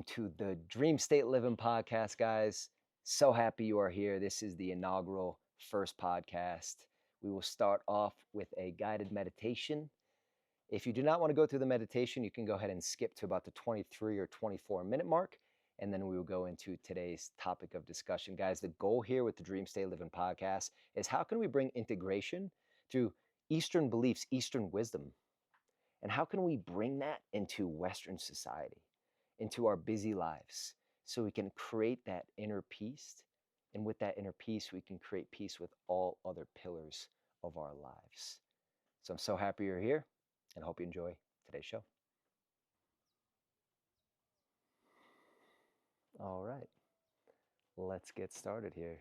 to the DreamState Livin Podcast, guys. So happy you are here. This is the inaugural first podcast. We will start off with a guided meditation. If you do not want to go through the meditation, you can go ahead and skip to about the 23 or 24-minute mark, and then we will go into today's topic of discussion. Guys, the goal here with the DreamState Livin Podcast is how can we bring integration through Eastern beliefs, Eastern wisdom, and how can we bring that into Western society, into our busy lives, so we can create that inner peace. And with that inner peace, we can create peace with all other pillars of our lives. So I'm so happy you're here and I hope you enjoy today's show. All right, let's get started here.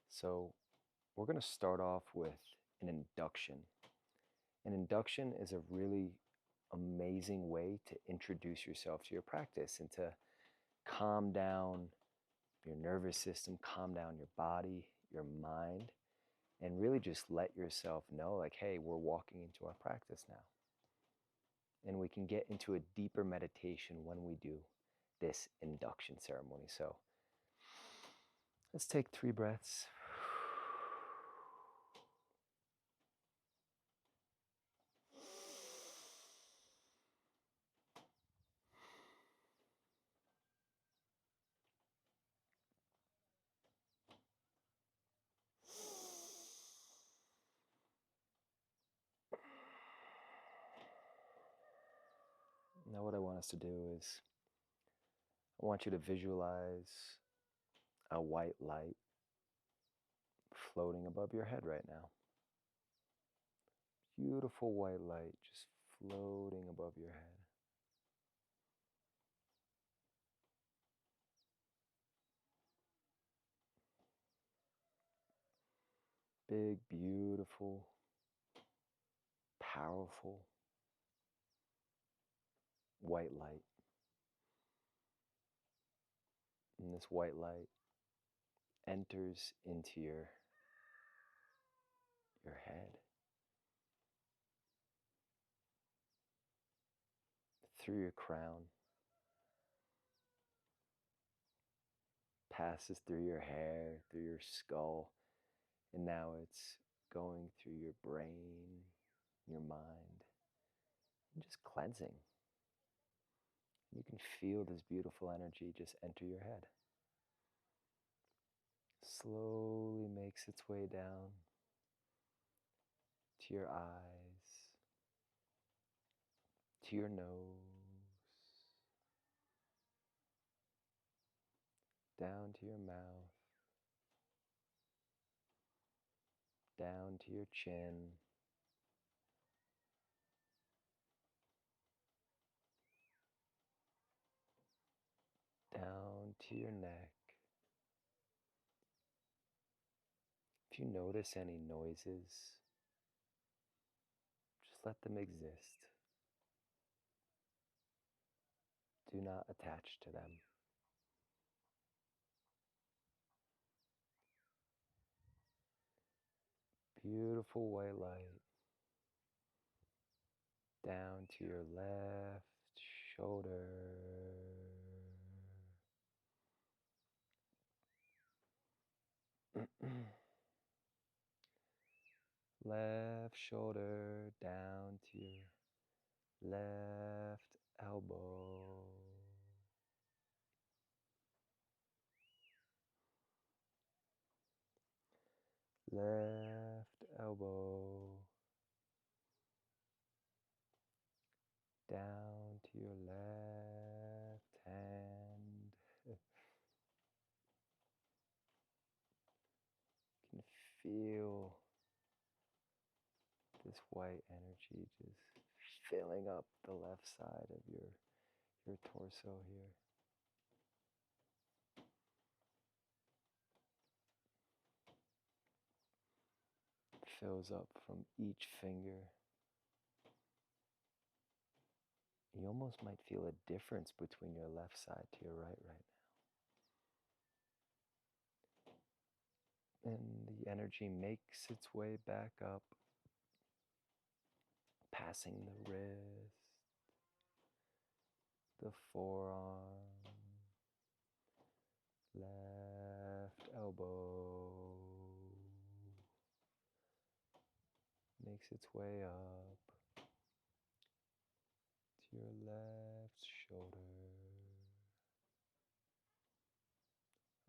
So we're going to start off with an induction. An induction is a really amazing way to introduce yourself to your practice and to calm down your nervous system, calm down your body, your mind, and really just let yourself know, like, hey, we're walking into our practice now. And we can get into a deeper meditation when we do this induction ceremony. So let's take 3 breaths. Now what I want us to do is I want you to visualize a white light floating above your head right now. Beautiful white light just floating above your head. Big, beautiful, powerful white light. And this white light enters into your head, through your crown, passes through your hair, through your skull, and now it's going through your brain, your mind, and just cleansing. You can feel this beautiful energy just enter your head. Slowly makes its way down to your eyes, to your nose, down to your mouth, down to your chin, down to your neck. If you notice any noises, just let them exist. Do not attach to them. Beautiful white light down to your left shoulder. Left shoulder down to your left elbow. Left elbow down to your left hand. You can feel this white energy just filling up the left side of your torso here. Fills up from each finger. You almost might feel a difference between your left side to your right now. And the energy makes its way back up, passing the wrist, the forearm, left elbow makes its way up to your left shoulder,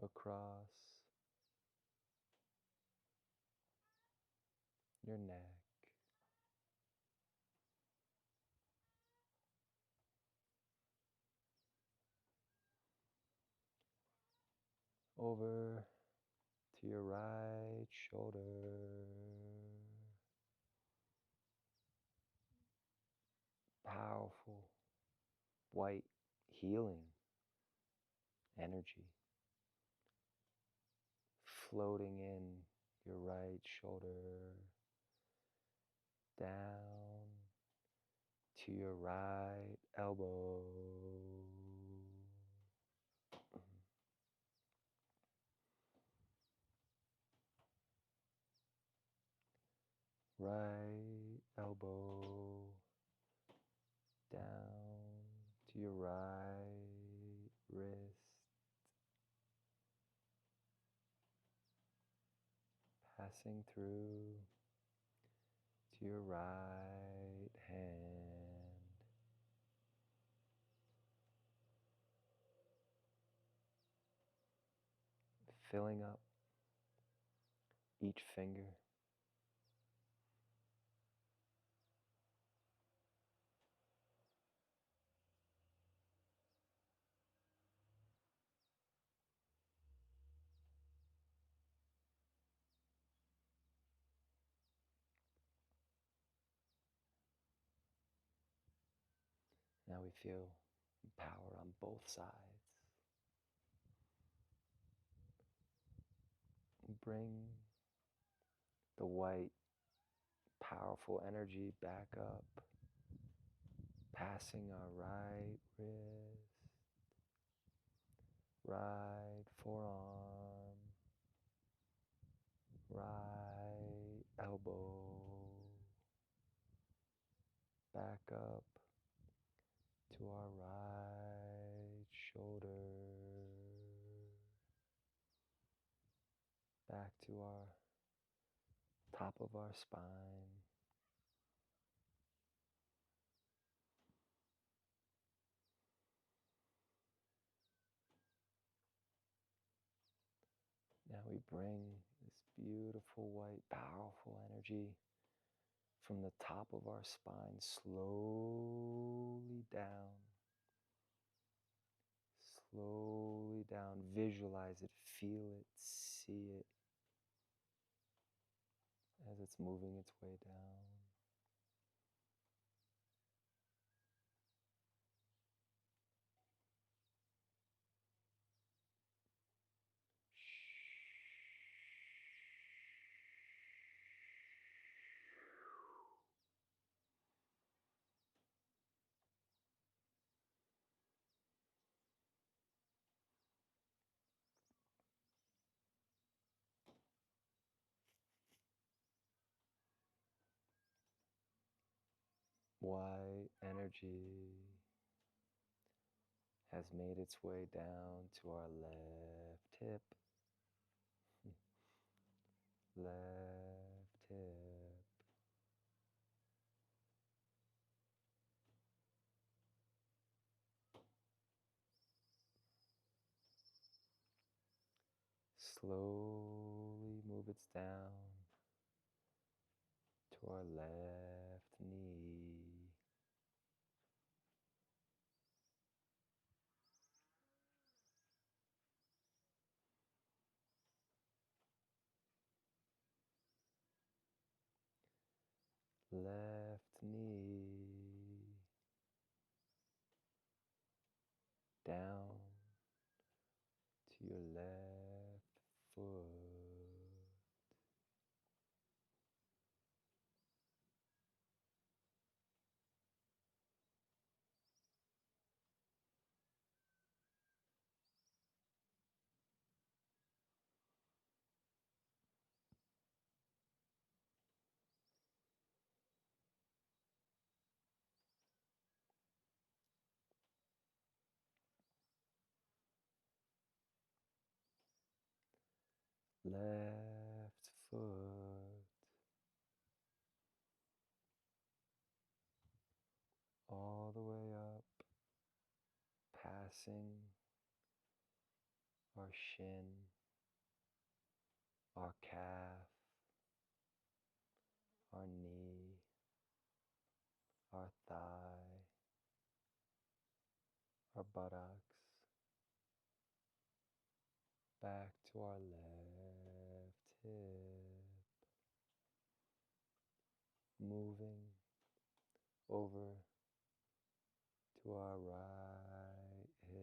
across your neck, over to your right shoulder, powerful white healing energy floating in your right shoulder, down to your right elbow, right elbow, down to your right wrist, passing through to your right hand, filling up each finger. Now we feel power on both sides. Bring the white, powerful energy back up, passing our right wrist, right forearm, right elbow, back up to our right shoulder, back to our top of our spine. Now we bring this beautiful white, powerful energy from the top of our spine slowly down. Slowly down. Visualize it, feel it, see it as it's moving its way down. White energy has made its way down to our left hip, left hip, slowly move it down to our left knee, left knee, down to your left foot, left foot, all the way up, passing our shin, our calf, our knee, our thigh, our buttocks, back to our left hip, moving over to our right hip.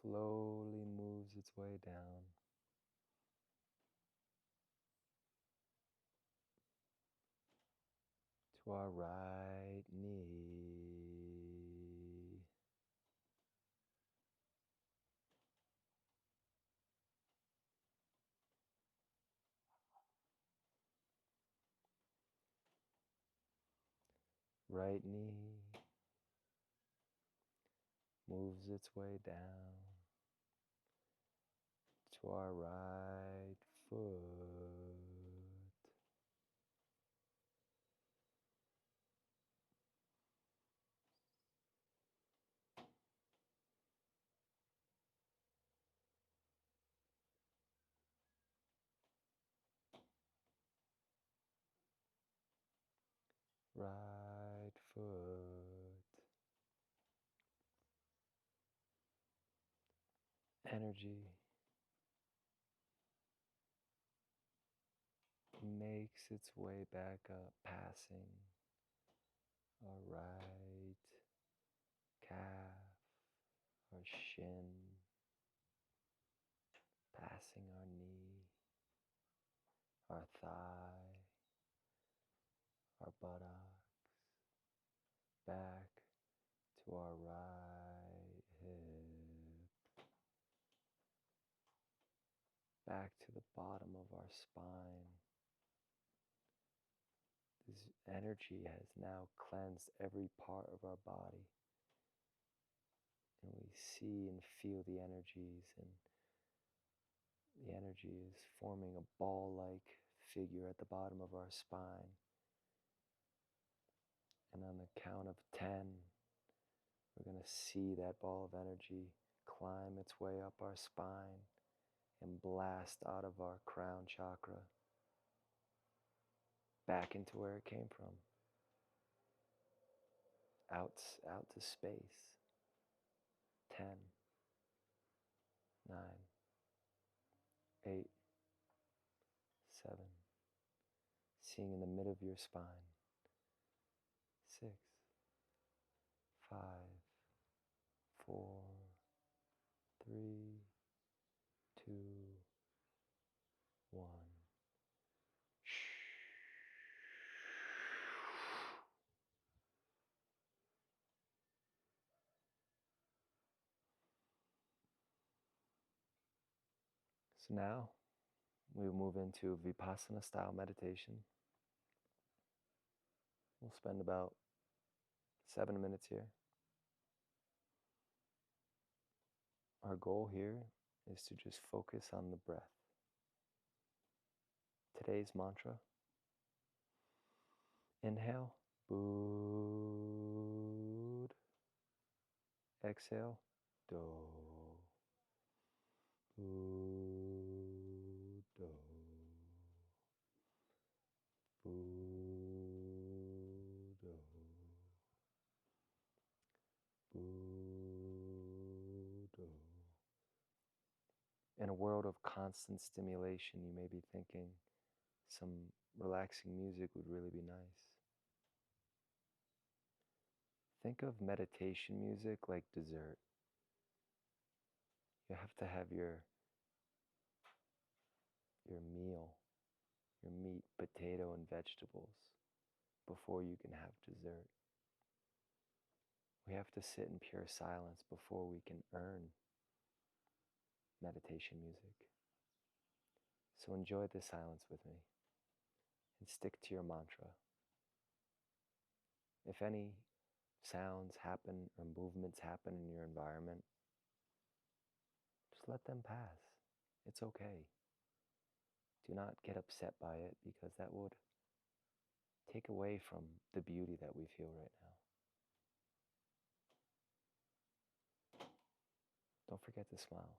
Slowly moves its way down to our right knee. Right knee moves its way down to our right foot. Right foot. Energy makes its way back up, passing our right calf, our shin, passing our knee, our thigh, our buttocks, back to our right hip, back to the bottom of our spine. This energy has now cleansed every part of our body, and we see and feel the energies, and the energy is forming a ball-like figure at the bottom of our spine. And on the count of 10, we're going to see that ball of energy climb its way up our spine and blast out of our crown chakra back into where it came from, out to space. 10, 9, 8, 7, seeing in the middle of your spine. 6, 5, 4, 3, 2, 1. So now we move into Vipassana style meditation. We'll spend about 7 minutes here. Our goal here is to just focus on the breath. Today's mantra: inhale, Bud. Exhale, Do. Bud, Do. Bud, Do. Bud, Do. In a world of constant stimulation, you may be thinking some relaxing music would really be nice. Think of meditation music like dessert. You have to have your meal, your meat, potato, and vegetables before you can have dessert. We have to sit in pure silence before we can earn meditation music. So enjoy the silence with me and stick to your mantra. If any sounds happen or movements happen in your environment, just let them pass. It's okay. Do not get upset by it because that would take away from the beauty that we feel right now. Don't forget to smile.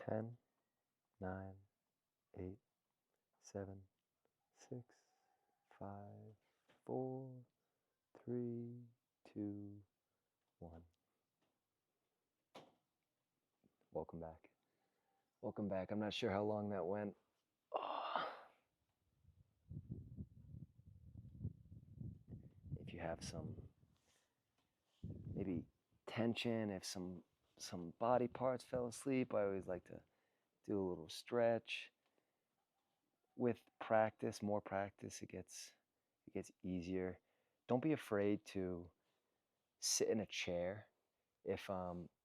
10, 9, 8, 7, 6, 5, 4, 3, 2, 1. Welcome back. Welcome back. I'm not sure how long that went. Oh. If you have some maybe tension, if some body parts fell asleep, I always like to do a little stretch. With practice, more practice, it gets easier. Don't be afraid to sit in a chair. If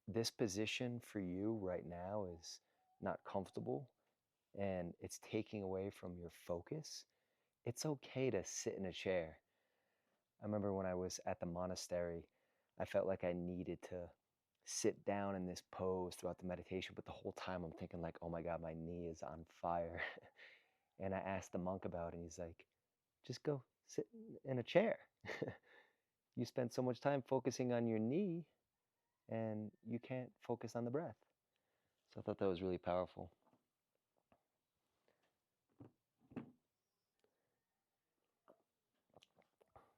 this position for you right now is not comfortable and it's taking away from your focus, it's okay to sit in a chair. I remember when I was at the monastery, I felt like I needed to sit down in this pose throughout the meditation, but the whole time I'm thinking like, oh my God, my knee is on fire. And I asked the monk about it, and he's like, just go sit in a chair. You spend so much time focusing on your knee and you can't focus on the breath. So I thought that was really powerful.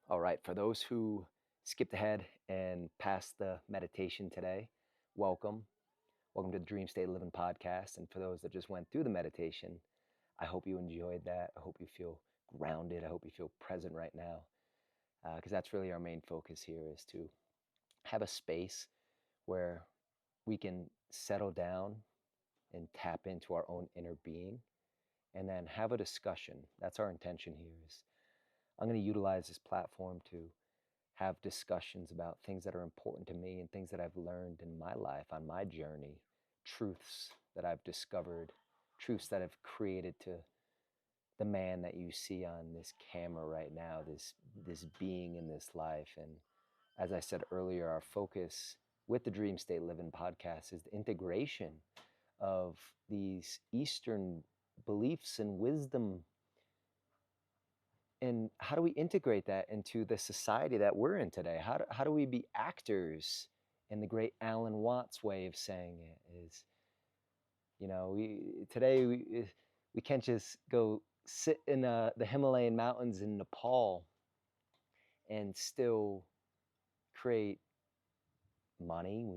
All right, for those who skipped ahead and passed the meditation today, welcome. Welcome to the DreamState Livin Podcast. And for those that just went through the meditation, I hope you enjoyed that. I hope you feel grounded. I hope you feel present right now. Because that's really our main focus here, is to have a space where we can settle down and tap into our own inner being and then have a discussion. That's our intention here. Is I'm going to utilize this platform to have discussions about things that are important to me and things that I've learned in my life on my journey, truths that I've discovered, truths that have created to the man that you see on this camera right now, this being in this life. And as I said earlier, our focus with the DreamState Livin Podcast is the integration of these Eastern beliefs and wisdom. And how do we integrate that into the society that we're in today? How do we be actors? In the great Alan Watts way of saying it is, we can't just go sit in the Himalayan mountains in Nepal and still create money.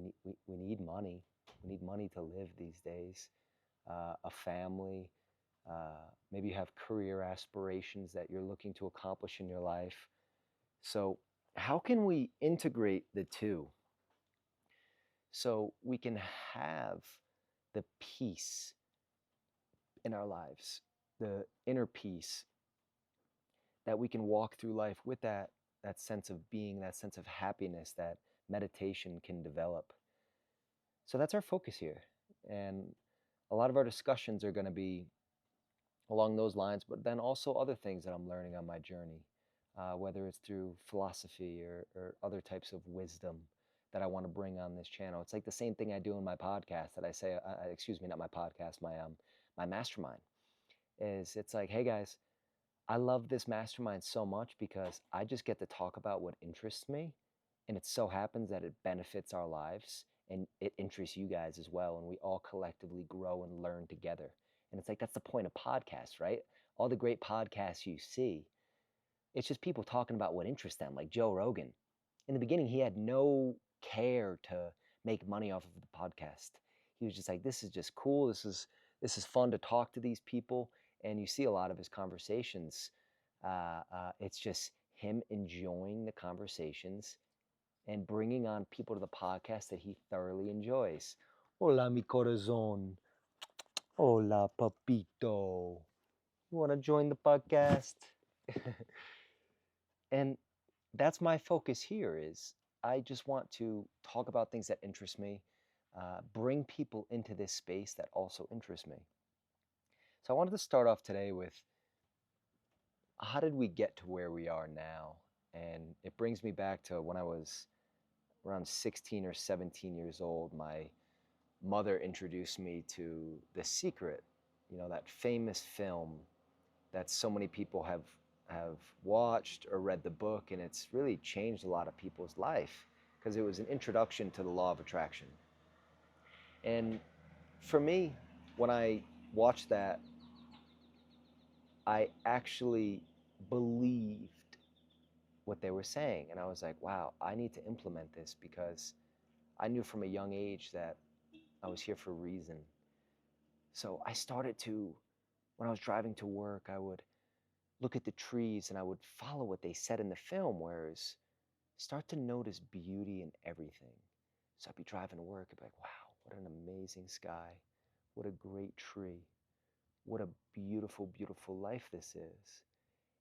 We need money. We need money to live these days. A family. Maybe you have career aspirations that you're looking to accomplish in your life. So how can we integrate the two so we can have the peace in our lives, the inner peace, that we can walk through life with that sense of being, that sense of happiness that meditation can develop? So that's our focus here. And a lot of our discussions are going to be along those lines, but then also other things that I'm learning on my journey, whether it's through philosophy or other types of wisdom that I want to bring on this channel. It's like the same thing I do in my podcast that I say, excuse me, not my podcast, my mastermind. It's like, hey guys, I love this mastermind so much because I just get to talk about what interests me, and it so happens that it benefits our lives and it interests you guys as well, and we all collectively grow and learn together. And it's like, that's the point of podcasts, right? All the great podcasts you see, it's just people talking about what interests them, like Joe Rogan. In the beginning, he had no care to make money off of the podcast. He was just like, this is just cool. This is fun to talk to these people. And you see a lot of his conversations. It's just him enjoying the conversations and bringing on people to the podcast that he thoroughly enjoys. Hola, mi corazón. Hola, papito. You want to join the podcast? And that's my focus here. Is I just want to talk about things that interest me, bring people into this space that also interest me. So I wanted to start off today with, how did we get to where we are now? And it brings me back to when I was around 16 or 17 years old. My mother introduced me to The Secret, that famous film that so many people have watched or read the book, and it's really changed a lot of people's life because it was an introduction to the law of attraction. And for me, when I watched that, I actually believed what they were saying. And I was like, wow, I need to implement this because I knew from a young age that I was here for a reason. So I started to, when I was driving to work, I would look at the trees and I would follow what they said in the film, whereas start to notice beauty in everything. So I'd be driving to work, I'd be like, wow, what an amazing sky. What a great tree. What a beautiful, beautiful life this is.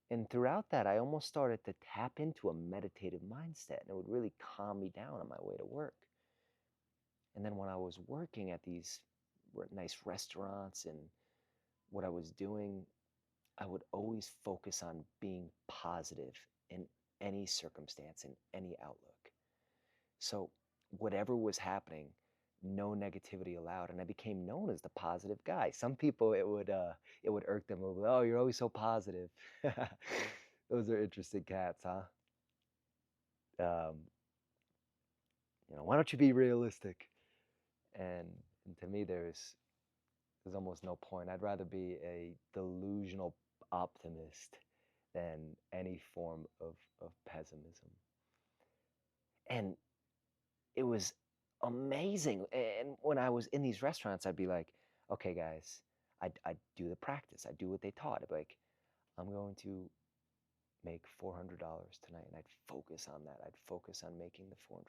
And throughout that, I almost started to tap into a meditative mindset, and it would really calm me down on my way to work. And then when I was working at these nice restaurants and what I was doing, I would always focus on being positive in any circumstance, in any outlook. So whatever was happening, no negativity allowed, and I became known as the positive guy. Some people it would irk them. Oh, you're always so positive. Those are interesting cats, huh? Um, why don't you be realistic? And, and to me, there's almost no point. I'd rather be a delusional optimist than any form of pessimism. And it was amazing. And when I was in these restaurants, I'd be like, okay, guys, I'd do the practice. I'd do what they taught. I'd be like, I'm going to make $400 tonight. And I'd focus on that. I'd focus on making the $400.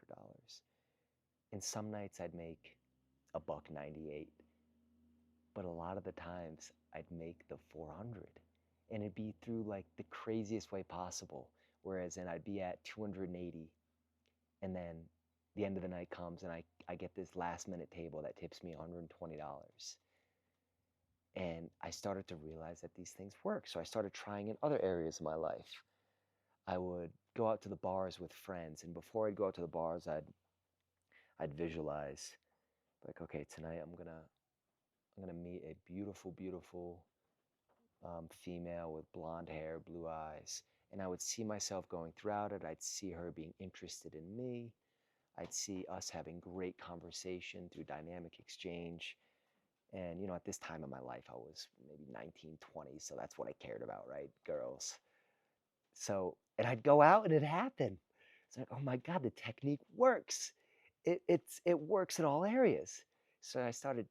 And some nights I'd make a buck 98. But a lot of the times I'd make the 400. And it'd be through like the craziest way possible. Whereas then I'd be at 280, and then the end of the night comes and I get this last minute table that tips me $120. And I started to realize that these things work. So I started trying in other areas of my life. I would go out to the bars with friends, and before I'd go out to the bars, I'd visualize like, okay, tonight I'm gonna meet a beautiful, beautiful female with blonde hair, blue eyes. And I would see myself going throughout it. I'd see her being interested in me. I'd see us having great conversation through dynamic exchange. And, at this time in my life, I was maybe 19, 20. So that's what I cared about, right? Girls. So, and I'd go out and it happened. It's like, oh my God, the technique works. It works in all areas. So I started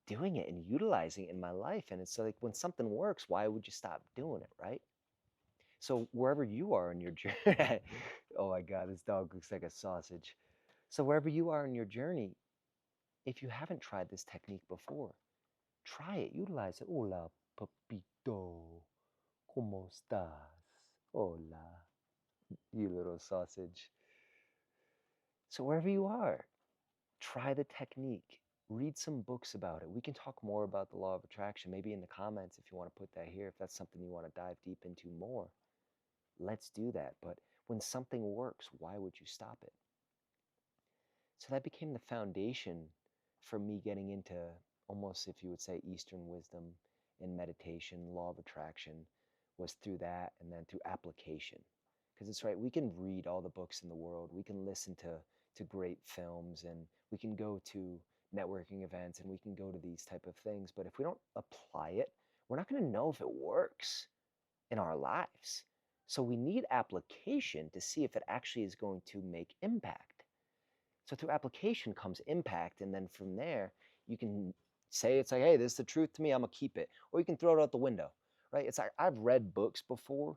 doing it and utilizing it in my life. And it's like when something works, why would you stop doing it, right? So wherever you are in your journey, oh my God, this dog looks like a sausage. So wherever you are in your journey, if you haven't tried this technique before, try it, utilize it. Hola, papito, ¿cómo estás? Hola, you little sausage. So wherever you are, try the technique. Read some books about it. We can talk more about the law of attraction, maybe in the comments if you want to put that here, if that's something you want to dive deep into more. Let's do that. But when something works, why would you stop it? So that became the foundation for me getting into almost, if you would say, Eastern wisdom and meditation, law of attraction was through that, and then through application. Because it's right, we can read all the books in the world, we can listen to great films, and we can go to networking events, and we can go to these type of things. But if we don't apply it, we're not going to know if it works in our lives. So we need application to see if it actually is going to make impact. So through application comes impact, and then from there you can say it's like, hey, this is the truth to me, I'm gonna keep it, or you can throw it out the window, right? It's like I've read books before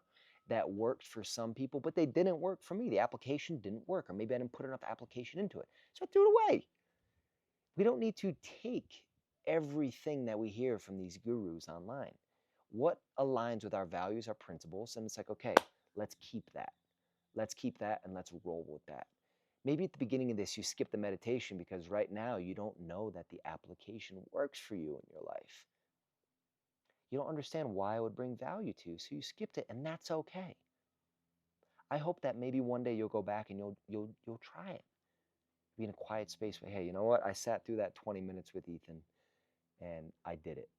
that worked for some people, but they didn't work for me. The application didn't work, or maybe I didn't put enough application into it, so I threw it away. We don't need to take everything that we hear from these gurus online. What aligns with our values, our principles, and it's like, okay, let's keep that. Let's keep that and let's roll with that. Maybe at the beginning of this, you skip the meditation because right now you don't know that the application works for you in your life. You don't understand why it would bring value to you, so you skipped it, and that's okay. I hope that maybe one day you'll go back and you'll try it. Be in a quiet space, but hey, you know what? I sat through that 20 minutes with Ethan, and I did it.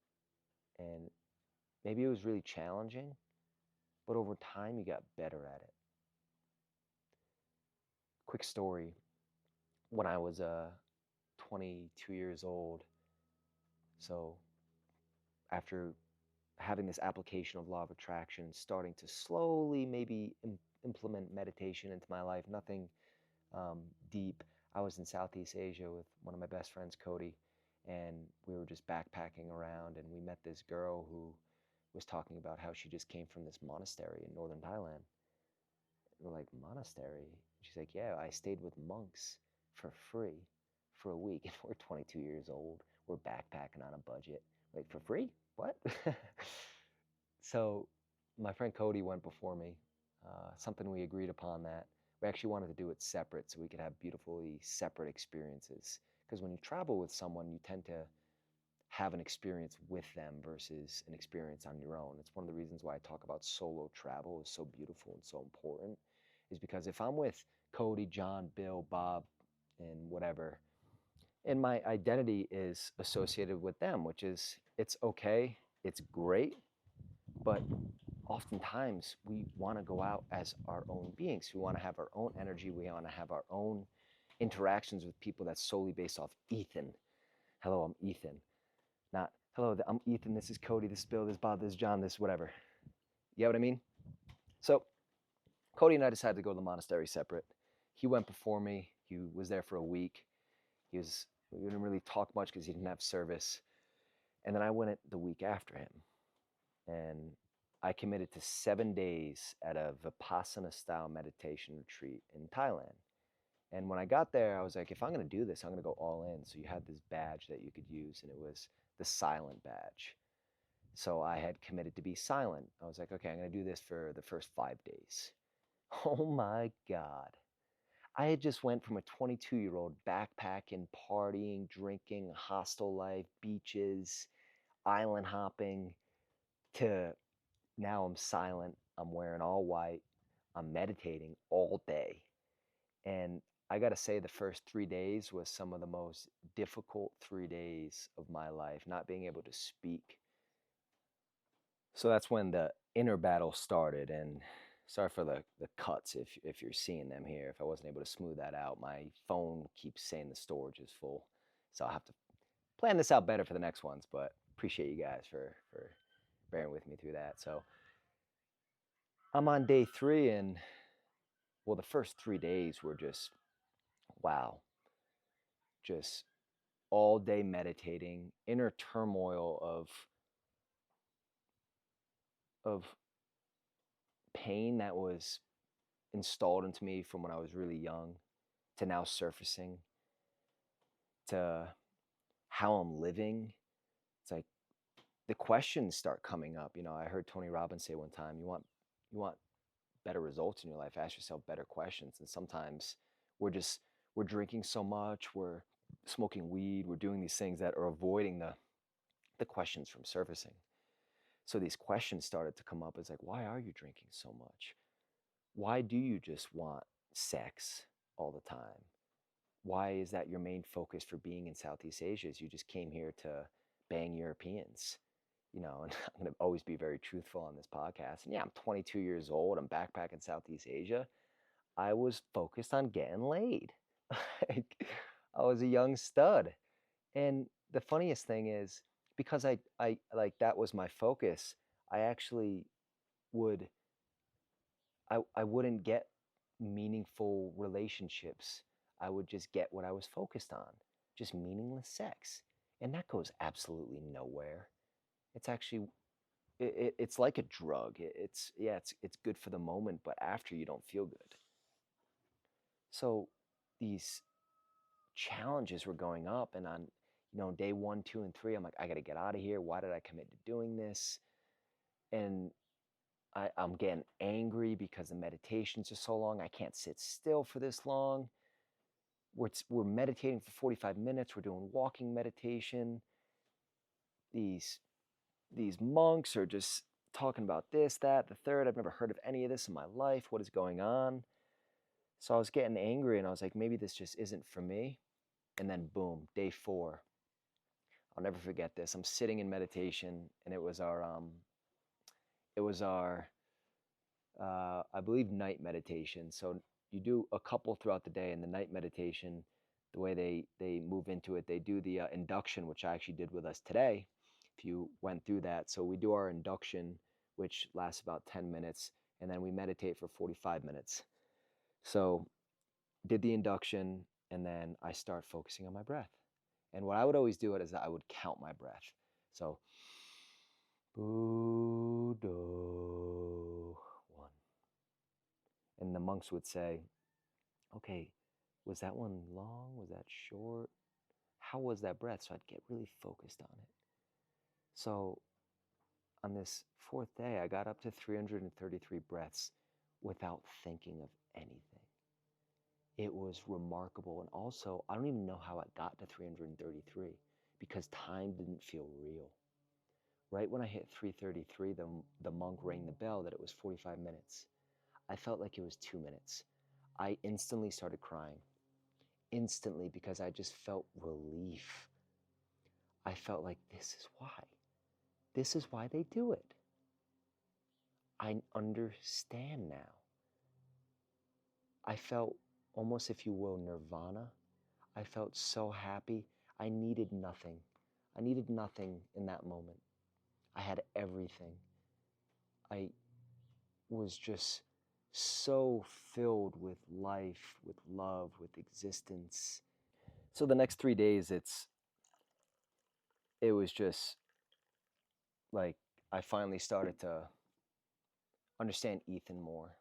And maybe it was really challenging, but over time you got better at it. Quick story: when I was 22 years old, so after having this application of law of attraction, starting to slowly maybe implement meditation into my life, nothing deep. I was in Southeast Asia with one of my best friends, Cody, and we were just backpacking around, and we met this girl who was talking about how she just came from this monastery in northern Thailand. We're like, monastery? She's like, yeah, I stayed with monks for free for a week. And we're 22 years old. We're backpacking on a budget. Like, for free? What? So my friend Cody went before me. Something we agreed upon that we actually wanted to do it separate so we could have beautifully separate experiences. Because when you travel with someone, you tend to have an experience with them versus an experience on your own. It's one of the reasons why I talk about solo travel is so beautiful and so important, is because if I'm with Cody, John, Bill, Bob, and whatever, and my identity is associated with them, which is it's okay, it's great, but oftentimes we want to go out as our own beings. We want to have our own energy. We want to have our own interactions with people that's solely based off Ethan. Hello, I'm Ethan. Not, hello, I'm Ethan, this is Cody, this is Bill, this is Bob, this is John, this whatever. You know what I mean? So Cody and I decided to go to the monastery separate. He went before me. He was there for a week. We didn't really talk much because he didn't have service. And then I went the week after him. And I committed to 7 days at a Vipassana-style meditation retreat in Thailand. And when I got there, I was like, if I'm going to do this, I'm going to go all in. So you had this badge that you could use, and it was the silent badge. So I had committed to be silent. I was like, okay, I'm going to do this for the first 5 days. Oh my God. I had just went from a 22-year-old backpacking, partying, drinking, hostel life, beaches, island hopping, to now I'm silent. I'm wearing all white. I'm meditating all day. And I got to say, the first 3 days was some of the most difficult 3 days of my life, not being able to speak. So that's when the inner battle started. And sorry for the cuts if you're seeing them here. If I wasn't able to smooth that out, my phone keeps saying the storage is full. So I'll have to plan this out better for the next ones. But appreciate you guys for bearing with me through that. So I'm on day 3, and well, the first 3 days were just, wow, just all day meditating, inner turmoil of pain that was installed into me from when I was really young to now surfacing, to how I'm living. It's like the questions start coming up. You know, I heard Tony Robbins say one time, you want better results in your life, ask yourself better questions. And sometimes we're drinking so much, we're smoking weed, we're doing these things that are avoiding the questions from surfacing. So these questions started to come up. It's like, why are you drinking so much? Why do you just want sex all the time? Why is that your main focus for being in Southeast Asia? Is you just came here to bang Europeans? You know, and I'm going to always be very truthful on this podcast. And yeah, I'm 22 years old. I'm backpacking Southeast Asia. I was focused on getting laid. Like, I was a young stud. And the funniest thing is, because I like that was my focus, I actually would I wouldn't get meaningful relationships. I would just get what I was focused on, just meaningless sex. And that goes absolutely nowhere. It's actually it's like a drug. It's good for the moment, but after you don't feel good. So these challenges were going up, and on day 1, 2, and 3, I'm like, I got to get out of here. Why did I commit to doing this? And I'm getting angry because the meditations are so long. I can't sit still for this long. We're meditating for 45 minutes. We're doing walking meditation. These monks are just talking about this, that, the third. I've never heard of any of this in my life. What is going on? So I was getting angry, and I was like, maybe this just isn't for me. And then boom, day 4. I'll never forget this. I'm sitting in meditation, and it was our I believe night meditation. So you do a couple throughout the day, and the night meditation, the way they move into it, they do the induction, which I actually did with us today. if you went through that. So we do our induction, which lasts about 10 minutes, and then we meditate for 45 minutes. So did the induction, and then I start focusing on my breath. And what I would always do it is I would count my breath. So Buddha, one. And the monks would say, okay, was that one long? Was that short? How was that breath? So I'd get really focused on it. So on this fourth day, I got up to 333 breaths without thinking of anything. It was remarkable. And also, I don't even know how I got to 333 because time didn't feel real. Right when I hit 333, the monk rang the bell that it was 45 minutes. I felt like it was 2 minutes. I instantly started crying. Instantly, because I just felt relief. I felt like this is why. This is why they do it. I understand now. I felt almost, if you will, nirvana. I felt so happy. I needed nothing. I needed nothing in that moment. I had everything. I was just so filled with life, with love, with existence. So the next 3 days, it was just like I finally started to understand Ethan more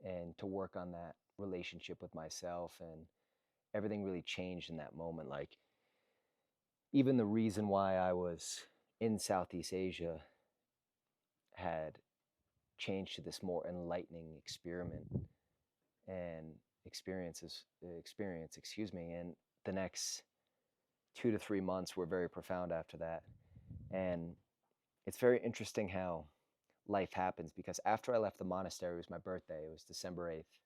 and to work on that relationship with myself, and everything really changed in that moment. Like, even the reason why I was in Southeast Asia had changed to this more enlightening experiment and experience, and the next 2 to 3 months were very profound after that. And it's very interesting how life happens, because after I left the monastery, it was my birthday, it was December 8th,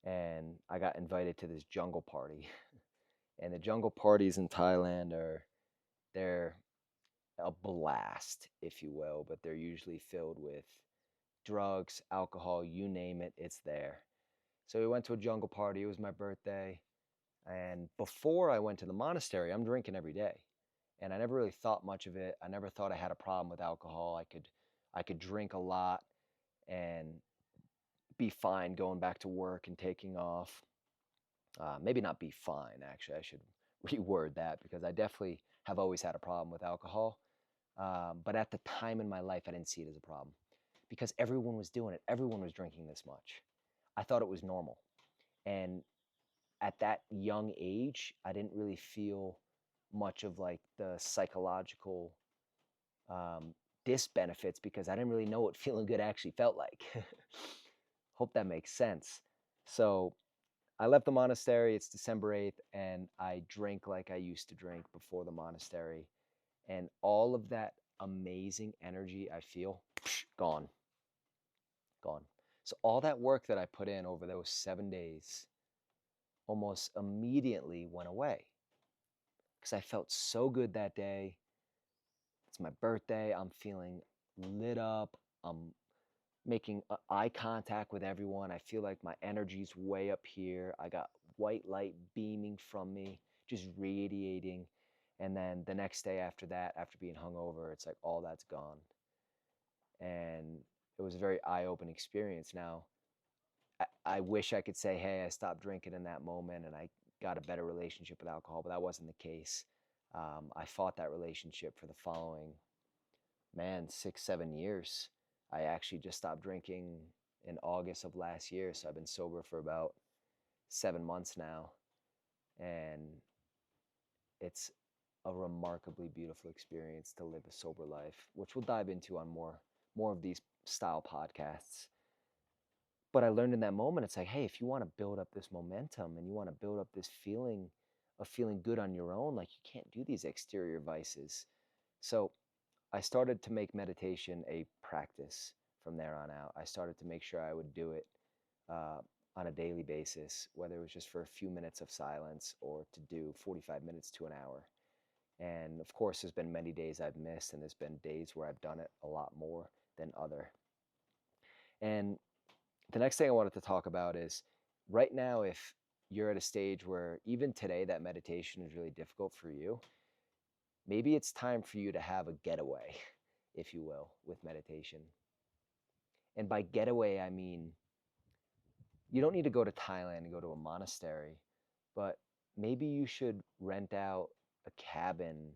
and I got invited to this jungle party. And the jungle parties in Thailand they're a blast, if you will, but they're usually filled with drugs, alcohol, you name it, it's there. So we went to a jungle party. It was my birthday. And before I went to the monastery, I'm drinking every day. And I never really thought much of it. I never thought I had a problem with alcohol. I could drink a lot and be fine going back to work and taking off. Maybe not be fine, actually. I should reword that, because I definitely have always had a problem with alcohol. But at the time in my life, I didn't see it as a problem because everyone was doing it. Everyone was drinking this much. I thought it was normal. And at that young age, I didn't really feel much of like the psychological disbenefits, because I didn't really know what feeling good actually felt like. Hope that makes sense. So I left the monastery. It's December 8th, and I drink like I used to drink before the monastery. And all of that amazing energy I feel, gone. Gone. So all that work that I put in over those 7 days almost immediately went away, because I felt so good that day. It's my birthday. I'm feeling lit up. I'm making eye contact with everyone. I feel like my energy's way up here. I got white light beaming from me, just radiating. And then the next day after that, after being hungover, it's like all that's gone. And it was a very eye-opening experience. Now, I wish I could say, hey, I stopped drinking in that moment and I got a better relationship with alcohol, but that wasn't the case. I fought that relationship for the following, 6, 7 years. I actually just stopped drinking in August of last year, so I've been sober for about 7 months now, and it's a remarkably beautiful experience to live a sober life, which we'll dive into on more of these style podcasts. But I learned in that moment, it's like, hey, if you want to build up this momentum and you want to build up this feeling of feeling good on your own, like, you can't do these exterior vices. So I started to make meditation a practice from there on out. I started to make sure I would do it on a daily basis, whether it was just for a few minutes of silence or to do 45 minutes to an hour. And of course, there's been many days I've missed, and there's been days where I've done it a lot more than other. And the next thing I wanted to talk about is, right now, if you're at a stage where even today that meditation is really difficult for you, maybe it's time for you to have a getaway, if you will, with meditation. And by getaway, I mean, you don't need to go to Thailand and go to a monastery, but maybe you should rent out a cabin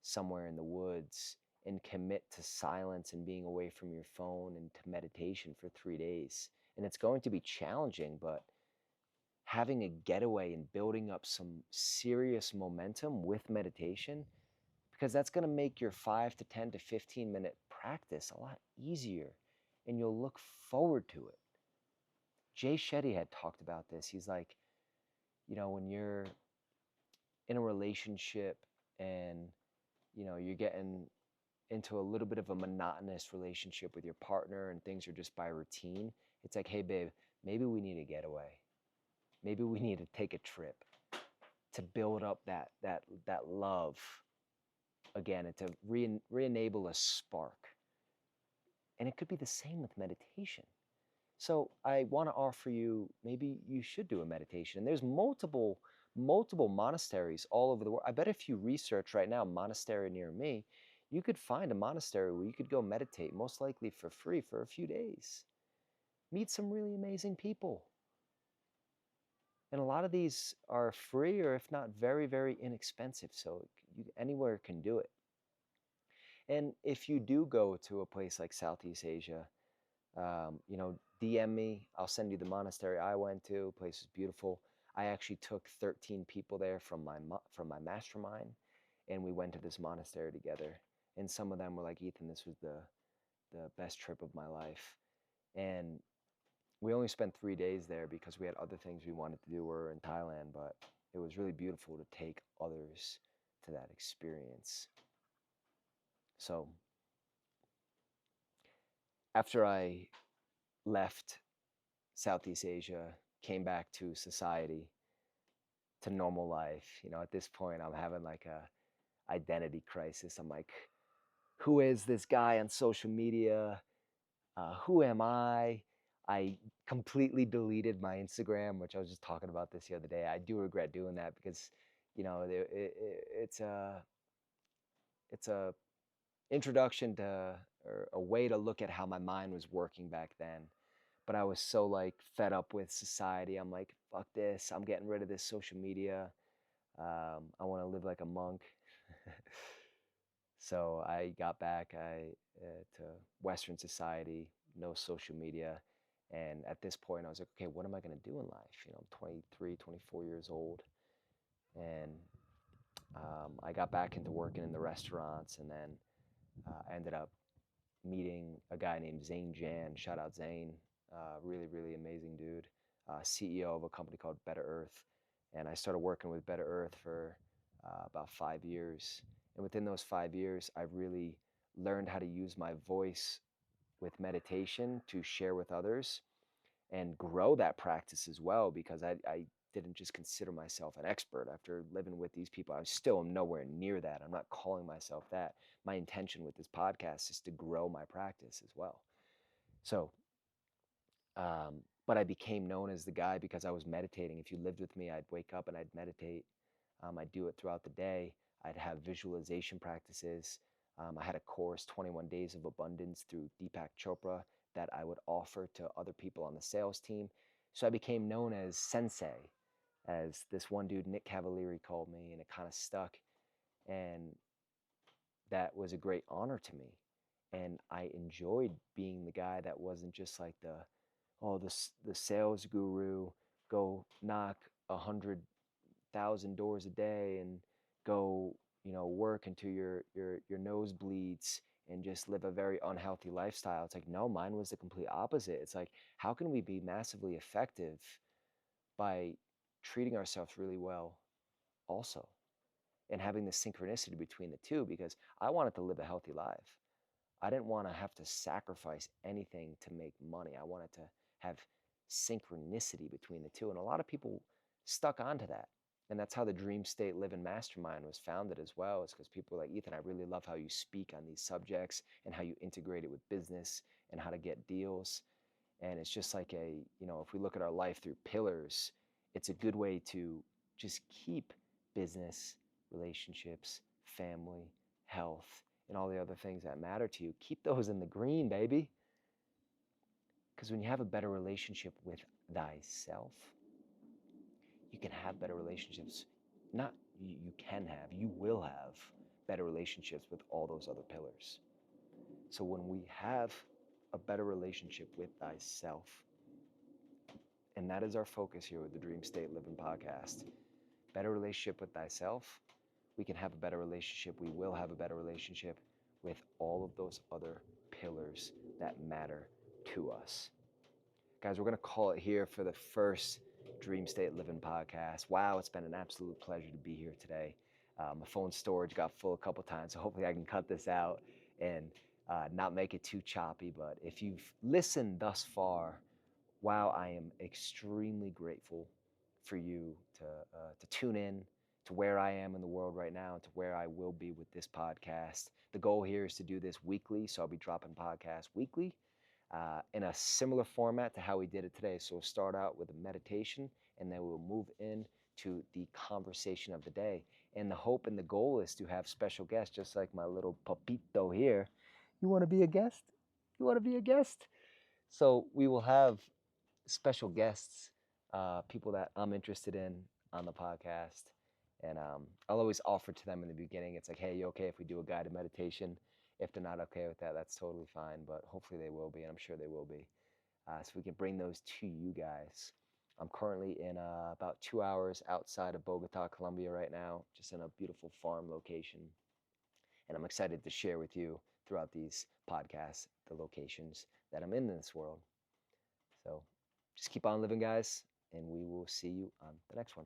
somewhere in the woods and commit to silence and being away from your phone and to meditation for 3 days. And it's going to be challenging, but having a getaway and building up some serious momentum with meditation, because that's going to make your 5 to 10 to 15-minute practice a lot easier and you'll look forward to it. Jay Shetty had talked about this. He's like, when you're in a relationship and, you're getting into a little bit of a monotonous relationship with your partner and things are just by routine, it's like, hey, babe, maybe we need a getaway. Maybe we need to take a trip to build up that love again and to re-enable a spark. And it could be the same with meditation. So I want to offer you, maybe you should do a meditation. And there's multiple monasteries all over the world. I bet if you research right now, monastery near me, you could find a monastery where you could go meditate, most likely for free for a few days. Meet some really amazing people. And a lot of these are free or if not very, very inexpensive. So anywhere can do it. And if you do go to a place like Southeast Asia, DM me. I'll send you the monastery I went to. The place is beautiful. I actually took 13 people there from my mastermind, and we went to this monastery together. And some of them were like, Ethan, this was the best trip of my life. And we only spent 3 days there because we had other things we wanted to do. We were in Thailand, but it was really beautiful to take others to that experience. So after I left Southeast Asia, came back to society, to normal life, at this point I'm having like a identity crisis. I'm like, who is this guy on social media? Who am I? I completely deleted my Instagram, which I was just talking about this the other day. I do regret doing that because, it's a introduction to, or a way to look at how my mind was working back then. But I was so like fed up with society. I'm like, fuck this. I'm getting rid of this social media. I want to live like a monk. So I got back to Western society, no social media. And at this point, I was like, okay, what am I going to do in life? I'm 23, 24 years old. And I got back into working in the restaurants, and then I ended up meeting a guy named Zane Jan. Shout out Zane. Really, really amazing dude. CEO of a company called Better Earth. And I started working with Better Earth for about 5 years. And within those 5 years, I really learned how to use my voice with meditation to share with others and grow that practice as well, because I didn't just consider myself an expert. After living with these people, I still am nowhere near that. I'm not calling myself that. My intention with this podcast is to grow my practice as well. So, but I became known as the guy because I was meditating. If you lived with me, I'd wake up and I'd meditate. I'd do it throughout the day. I'd have visualization practices. I had a course, 21 Days of Abundance, through Deepak Chopra, that I would offer to other people on the sales team. So I became known as Sensei, as this one dude, Nick Cavalieri, called me, and it kind of stuck. And that was a great honor to me. And I enjoyed being the guy that wasn't just like the sales guru, go knock 100,000 doors a day and go, work until your nose bleeds and just live a very unhealthy lifestyle. It's like, no, mine was the complete opposite. It's like, how can we be massively effective by treating ourselves really well also, and having the synchronicity between the two? Because I wanted to live a healthy life. I didn't want to have to sacrifice anything to make money. I wanted to have synchronicity between the two. And a lot of people stuck onto that. And that's how the DreamState Livin Mastermind was founded as well, is because people were like, Ethan, I really love how you speak on these subjects and how you integrate it with business and how to get deals. And it's just like if we look at our life through pillars, it's a good way to just keep business, relationships, family, health, and all the other things that matter to you. Keep those in the green, baby. Because when you have a better relationship with thyself, you can have better relationships. Not you can have, you will have better relationships with all those other pillars. So when we have a better relationship with thyself, and that is our focus here with the Dream State Living Podcast, better relationship with thyself, we can have a better relationship. We will have a better relationship with all of those other pillars that matter to us. Guys, we're going to call it here for the first Dream State Living Podcast. Wow, it's been an absolute pleasure to be here today. My phone storage got full a couple times, so hopefully I can cut this out and not make it too choppy. But if you've listened thus far, wow, I am extremely grateful for you to tune in to where I am in the world right now and to where I will be with this podcast. The goal here is to do this weekly, so I'll be dropping podcasts weekly in a similar format to how we did it today. So we'll start out with a meditation, and then we'll move into the conversation of the day. And the hope and the goal is to have special guests, just like my little papito here. You want to be a guest? You want to be a guest? So we will have special guests, people that I'm interested in on the podcast. And I'll always offer to them in the beginning. It's like, hey, you okay if we do a guided meditation? If they're not okay with that, that's totally fine. But hopefully they will be, and I'm sure they will be. So we can bring those to you guys. I'm currently in about 2 hours outside of Bogota, Colombia right now, just in a beautiful farm location. And I'm excited to share with you throughout these podcasts the locations that I'm in this world. So just keep on living, guys, and we will see you on the next one.